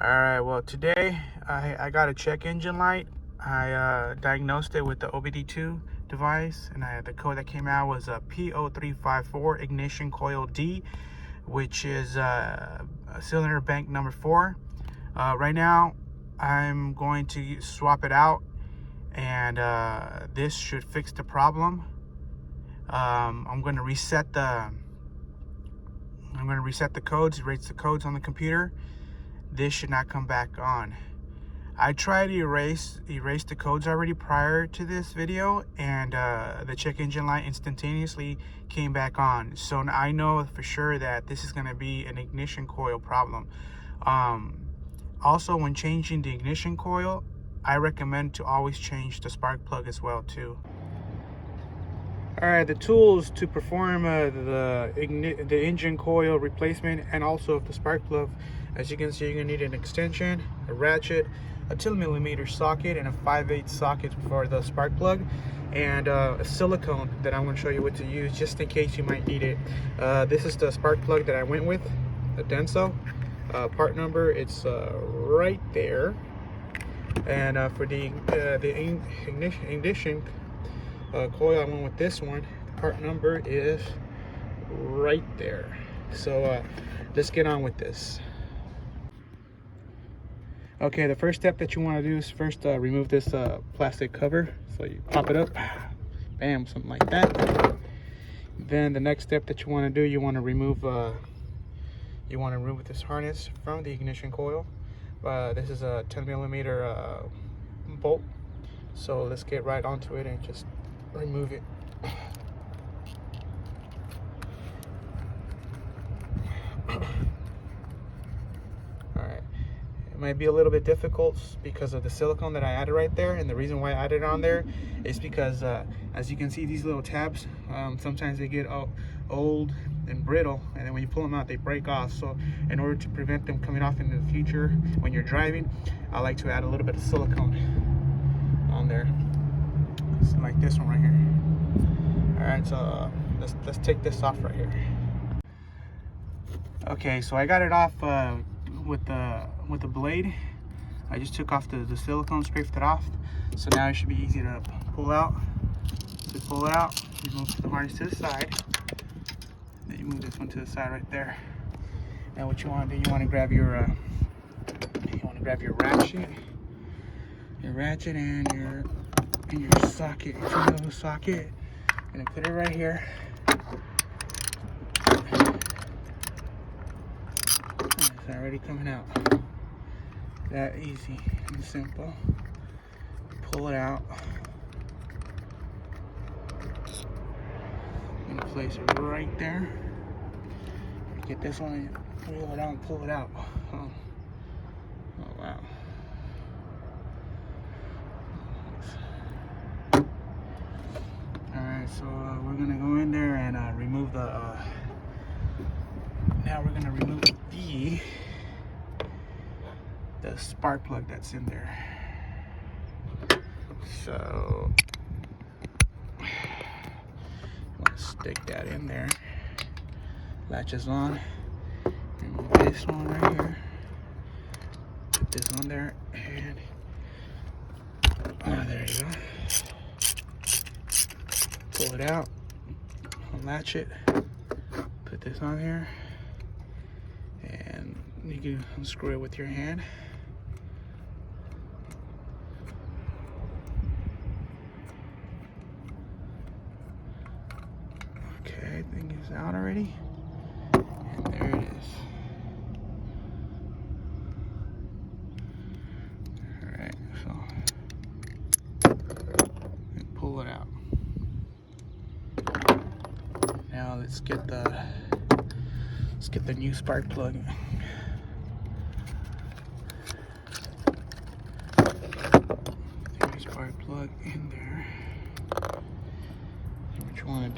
Alright, well today I got a check engine light. I diagnosed it with the OBD2 device, and the code that came out was a P0354 Ignition Coil D, which is cylinder bank number 4. Right now I'm going to swap it out, and this should fix the problem. I'm going to reset the codes, erase the codes on the computer. This should not come back on. I tried to erase the codes already prior to this video, and the check engine light instantaneously came back on. So I know for sure that this is going to be an ignition coil problem. Also, when changing the ignition coil, I recommend to always change the spark plug as well too. Alright, the tools to perform the engine coil replacement and also the spark plug. As you can see, you're going to need an extension, a ratchet, a 2mm socket, and a 5/8 socket for the spark plug, and a silicone that I'm going to show you what to use just in case you might need it. This is the spark plug that I went with, the Denso. Part number, it's right there. And for the ignition coil, I went with this one. The part number is right there. So let's get on with this. Okay, the first step that you want to do is first remove this plastic cover. So you pop it up, bam, something like that. Then the next step that you want to do, you want to remove this harness from the ignition coil. This is a 10mm bolt. So let's get right onto it and just remove it. Alright, it might be a little bit difficult because of the silicone that I added right there, and the reason why I added it on there is because as you can see, these little tabs, sometimes they get old and brittle, and then when you pull them out they break off. So in order to prevent them coming off in the future when you're driving, I like to add a little bit of silicone on there. So like this one right here. Alright, so let's take this off right here. Okay, so I got it off with the blade. I just took off the silicone, scraped it off. So now it should be easy to pull out. So pull it out, you move the harness to the side. Then you move this one to the side right there. Now what you want to do, you want to grab your ratchet and your socket, your 2mm socket. I'm gonna put it right here. It's already coming out. That easy and simple. Pull it out. I'm gonna place it right there. Get this one, reel it out and pull it out. Oh wow. Alright, so we're gonna go in there and remove the now we're gonna remove the spark plug that's in there. So you want to stick that in there. Latches on. Remove this one right here. Put this on there, and there you go. Pull it out, unlatch it, put this on here, and you can unscrew it with your hand. Okay, I think it's out already, and there it is. Alright, so pull it out. Now let's get the new spark plug. There's spark plug in there. So what you want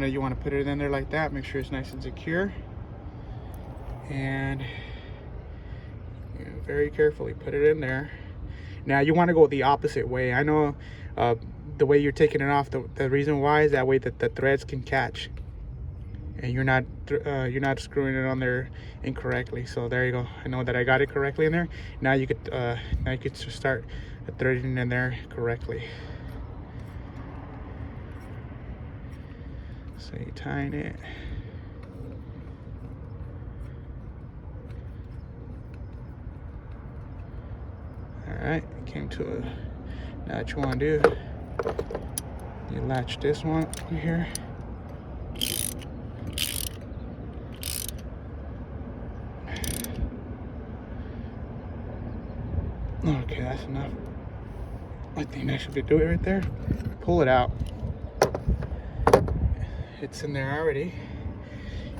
to do, you want to put it in there like that. Make sure it's nice and secure, and very carefully put it in there. Now you want to go the opposite way. I know the way you're taking it off, the reason why is that way that the threads can catch, and you're not screwing it on there incorrectly. So there you go. I know that I got it correctly in there. Now you could start threading in there correctly. So you tighten it. All right, came to a. Now what you want to do? You latch this one here. Okay, that's enough. I think that should do it right there. Pull it out. It's in there already.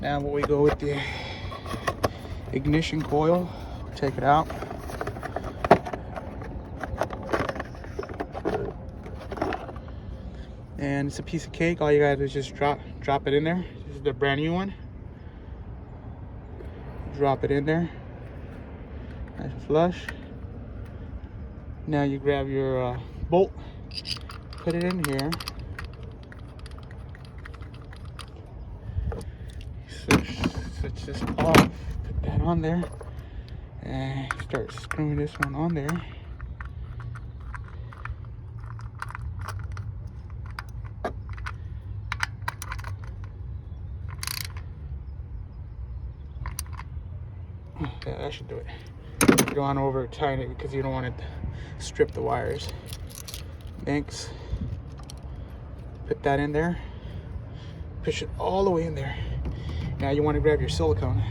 Now we go with the ignition coil. Take it out. And it's a piece of cake. All you gotta do is just drop it in there. This is the brand new one. Drop it in there. Nice and flush. Now you grab your bolt, put it in here. Switch this off, put that on there, and start screwing this one on there. Yeah, that should do it. Go on over, tighten it because you don't want to strip the wires. Next, put that in there. Push it all the way in there. Now you want to grab your silicone.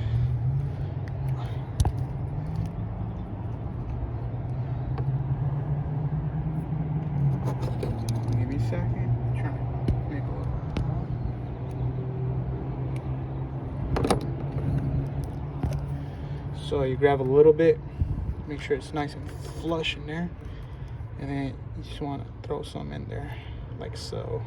Give me a second. I'm trying to make a little. So you grab a little bit. Make sure it's nice and flush in there, and then you just want to throw some in there like so.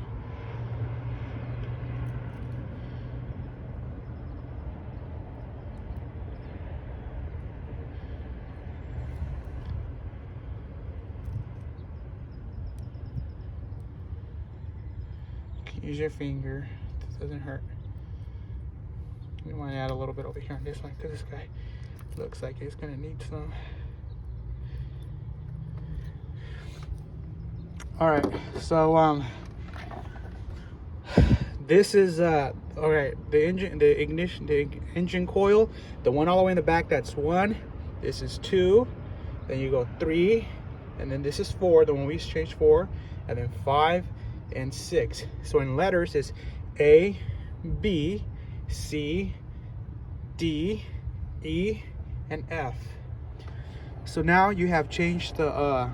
Use your finger, it doesn't hurt. You want to add a little bit over here on this one because this guy looks like he's gonna need some. All right, so this is all right. The engine coil, the one all the way in the back, that's 1. This is 2. Then you go 3, and then this is 4. The one we changed 4, and then 5 and 6. So in letters, it's A, B, C, D, E, and F. So now you have changed the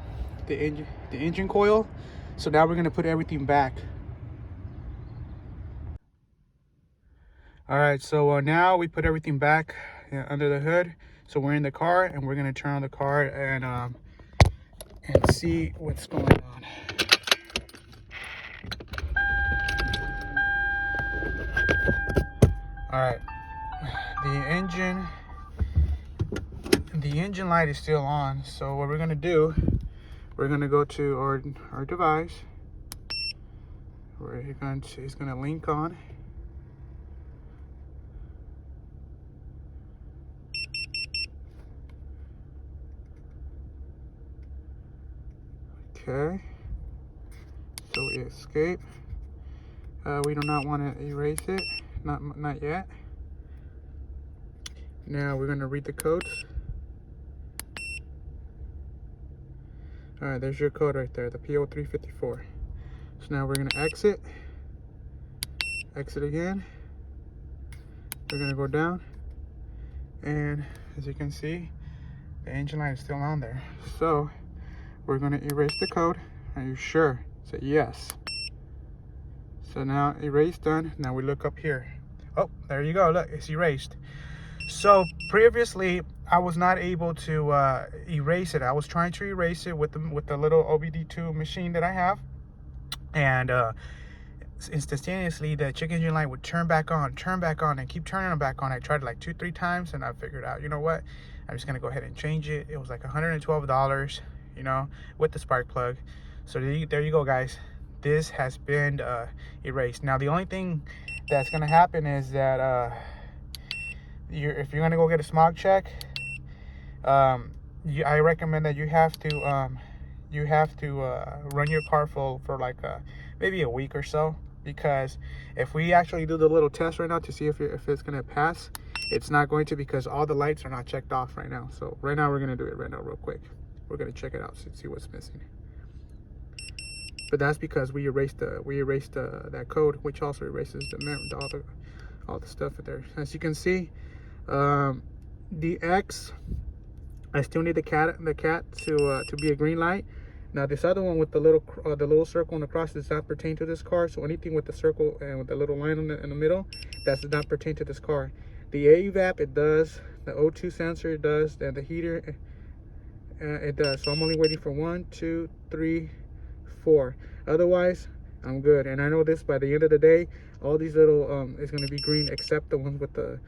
engine coil. So now we're going to put everything back. All right, so now we put everything back under the hood. So we're in the car, and we're going to turn on the car and see what's going on. All right, the engine light is still on. So what we're going to do, we're going to go to our device where it's going to link on. Okay, so we escape. We do not want to erase it, not yet. Now we're going to read the codes. All right, there's your code right there, the P0354. So now we're going to exit again. We're going to go down, and as you can see, the engine light is still on there. So we're going to erase the code. Are you sure? Say yes. So now erase done. Now we look up here. Oh, there you go. Look, it's erased. So previously I was not able to erase it. I was trying to erase it with the little OBD2 machine that I have, and instantaneously the check engine light would turn back on, and keep turning them back on. I tried it like 2-3 times, and I figured out, you know what, I'm just gonna go ahead and change it. It was like $112, you know, with the spark plug. So there you go, guys. This has been erased. Now the only thing that's gonna happen is that if you're gonna go get a smog check, I recommend that you have to run your car for like maybe a week or so, because if we actually do the little test right now to see if it's gonna pass, it's not going to, because all the lights are not checked off right now. So right now we're gonna do it right now real quick. We're gonna check it out to see what's missing. But that's because we erased that code, which also erases all the stuff in there. As you can see, the X, I still need the cat to be a green light. Now this other one with the little circle and the cross does not pertain to this car. So anything with the circle and with the little line in the middle, that does not pertain to this car. The AVAP, it does. The O2 sensor, it does. And the heater, it does. So I'm only waiting for 1, 2, 3, 4. Otherwise, I'm good. And I know this, by the end of the day, all these little is going to be green, except the ones with the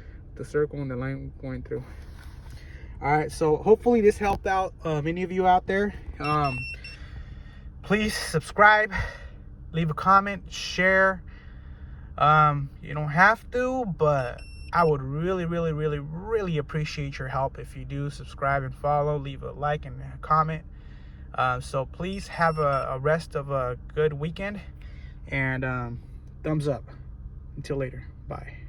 circle and the line going through. All right, so hopefully this helped out many of you out there. Please subscribe, leave a comment, share. You don't have to, but I would really appreciate your help if you do subscribe and follow, leave a like and a comment. So please have a rest of a good weekend, and thumbs up. Until later, bye.